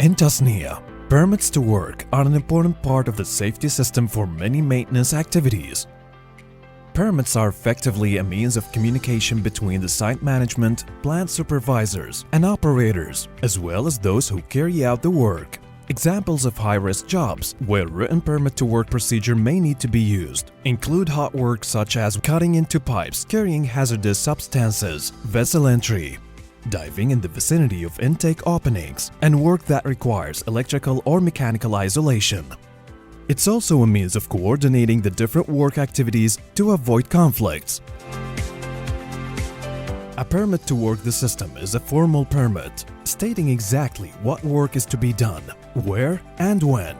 In Tasnia, permits to work are an important part of the safety system for many maintenance activities. Permits are effectively a means of communication between the site management, plant supervisors, and operators, as well as those who carry out the work. Examples of high-risk jobs where written permit to work procedure may need to be used include hot work such as cutting into pipes carrying hazardous substances, vessel entry, diving in the vicinity of intake openings, and work that requires electrical or mechanical isolation. It's also a means of coordinating the different work activities to avoid conflicts. A permit to work the system is a formal permit, stating exactly what work is to be done, where and when.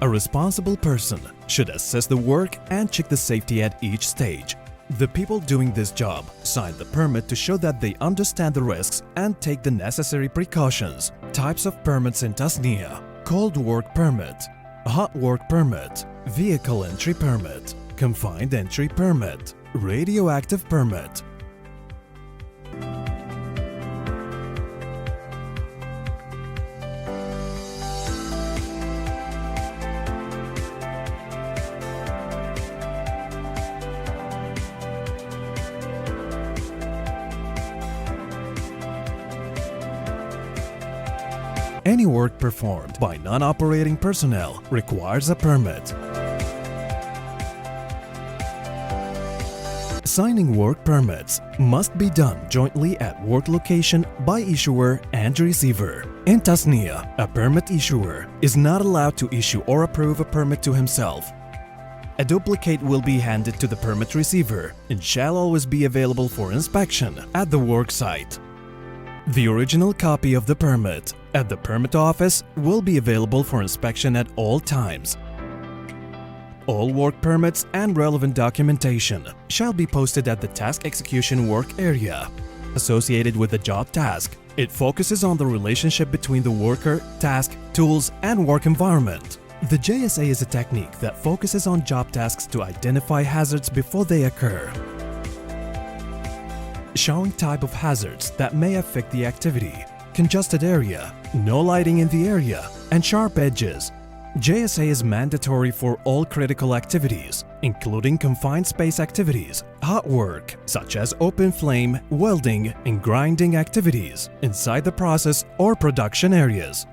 A responsible person should assess the work and check the safety at each stage. The people doing this job sign the permit to show that they understand the risks and take the necessary precautions. Types of permits in Tasnia: cold work permit, hot work permit, vehicle entry permit, confined entry permit, radioactive permit. Any work performed by non-operating personnel requires a permit. Signing work permits must be done jointly at work location by issuer and receiver. In Tasnia, a permit issuer is not allowed to issue or approve a permit to himself. A duplicate will be handed to the permit receiver and shall always be available for inspection at the work site. The original copy of the permit at the permit office will be available for inspection at all times. All work permits and relevant documentation shall be posted at the task execution work area associated with the job task. It focuses on the relationship between the worker, task, tools, and work environment. The JSA is a technique that focuses on job tasks to identify hazards before they occur, showing type of hazards that may affect the activity: congested area, no lighting in the area, and sharp edges. JSA is mandatory for all critical activities, including confined space activities, hot work, such as open flame, welding, and grinding activities inside the process or production areas.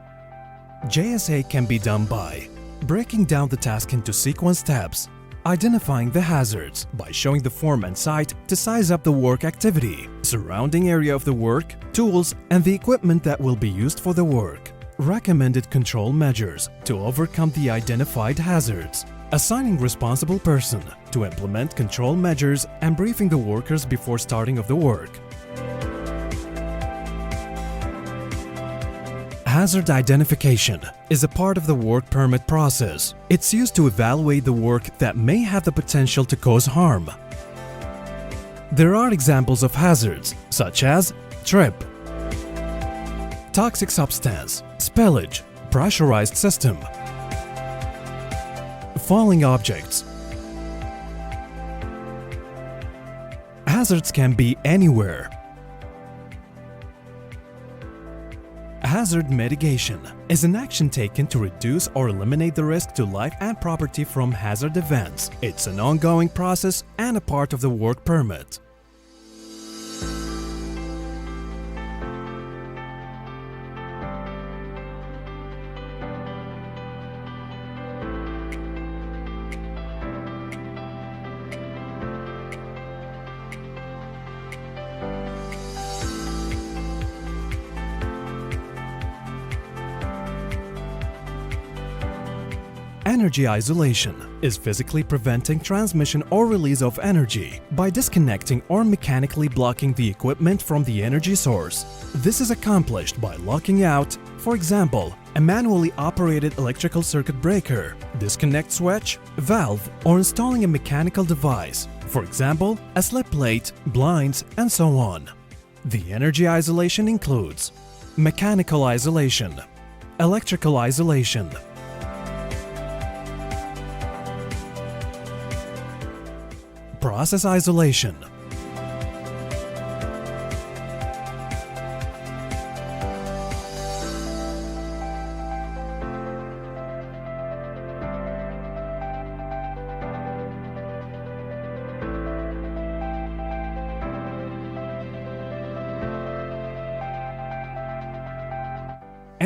JSA can be done by breaking down the task into sequence steps, identifying the hazards by showing the form and site to size up the work activity, surrounding area of the work, tools, and the equipment that will be used for the work, recommended control measures to overcome the identified hazards, assigning responsible person to implement control measures, and briefing the workers before starting of the work. Hazard identification is a part of the work permit process. It's used to evaluate the work that may have the potential to cause harm. There are examples of hazards such as trip, toxic substance, spillage, pressurized system, falling objects. Hazards can be anywhere. Hazard mitigation is an action taken to reduce or eliminate the risk to life and property from hazard events. It's an ongoing process and a part of the work permit. Energy isolation is physically preventing transmission or release of energy by disconnecting or mechanically blocking the equipment from the energy source. This is accomplished by locking out, for example, a manually operated electrical circuit breaker, disconnect switch, valve, or installing a mechanical device, for example, a slip plate, blinds, and so on. The energy isolation includes mechanical isolation, electrical isolation, process isolation,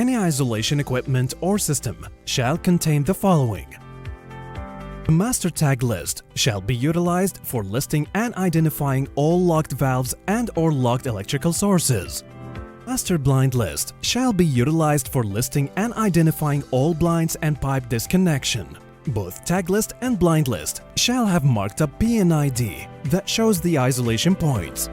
Any isolation equipment or system shall contain the following. The master tag list shall be utilized for listing and identifying all locked valves and/or locked electrical sources. Master blind list shall be utilized for listing and identifying all blinds and pipe disconnection. Both tag list and blind list shall have marked up PNID that shows the isolation points.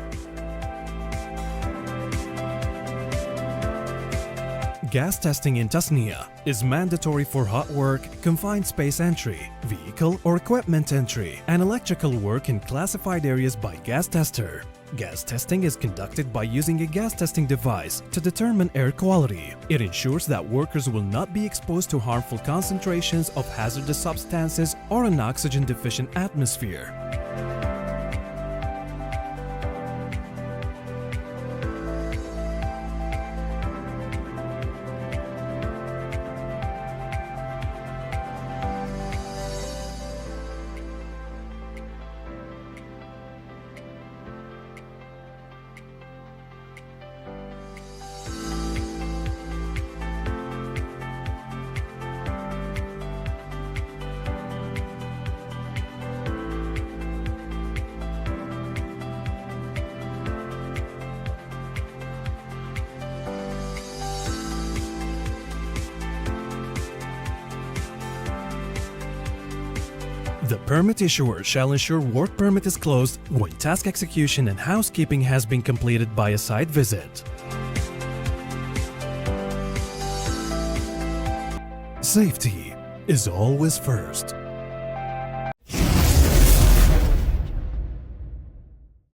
Gas testing in Tasnia is mandatory for hot work, confined space entry, vehicle or equipment entry, and electrical work in classified areas by gas tester. Gas testing is conducted by using a gas testing device to determine air quality. It ensures that workers will not be exposed to harmful concentrations of hazardous substances or an oxygen-deficient atmosphere. The permit issuer shall ensure work permit is closed when task execution and housekeeping has been completed by a site visit. Safety is always first.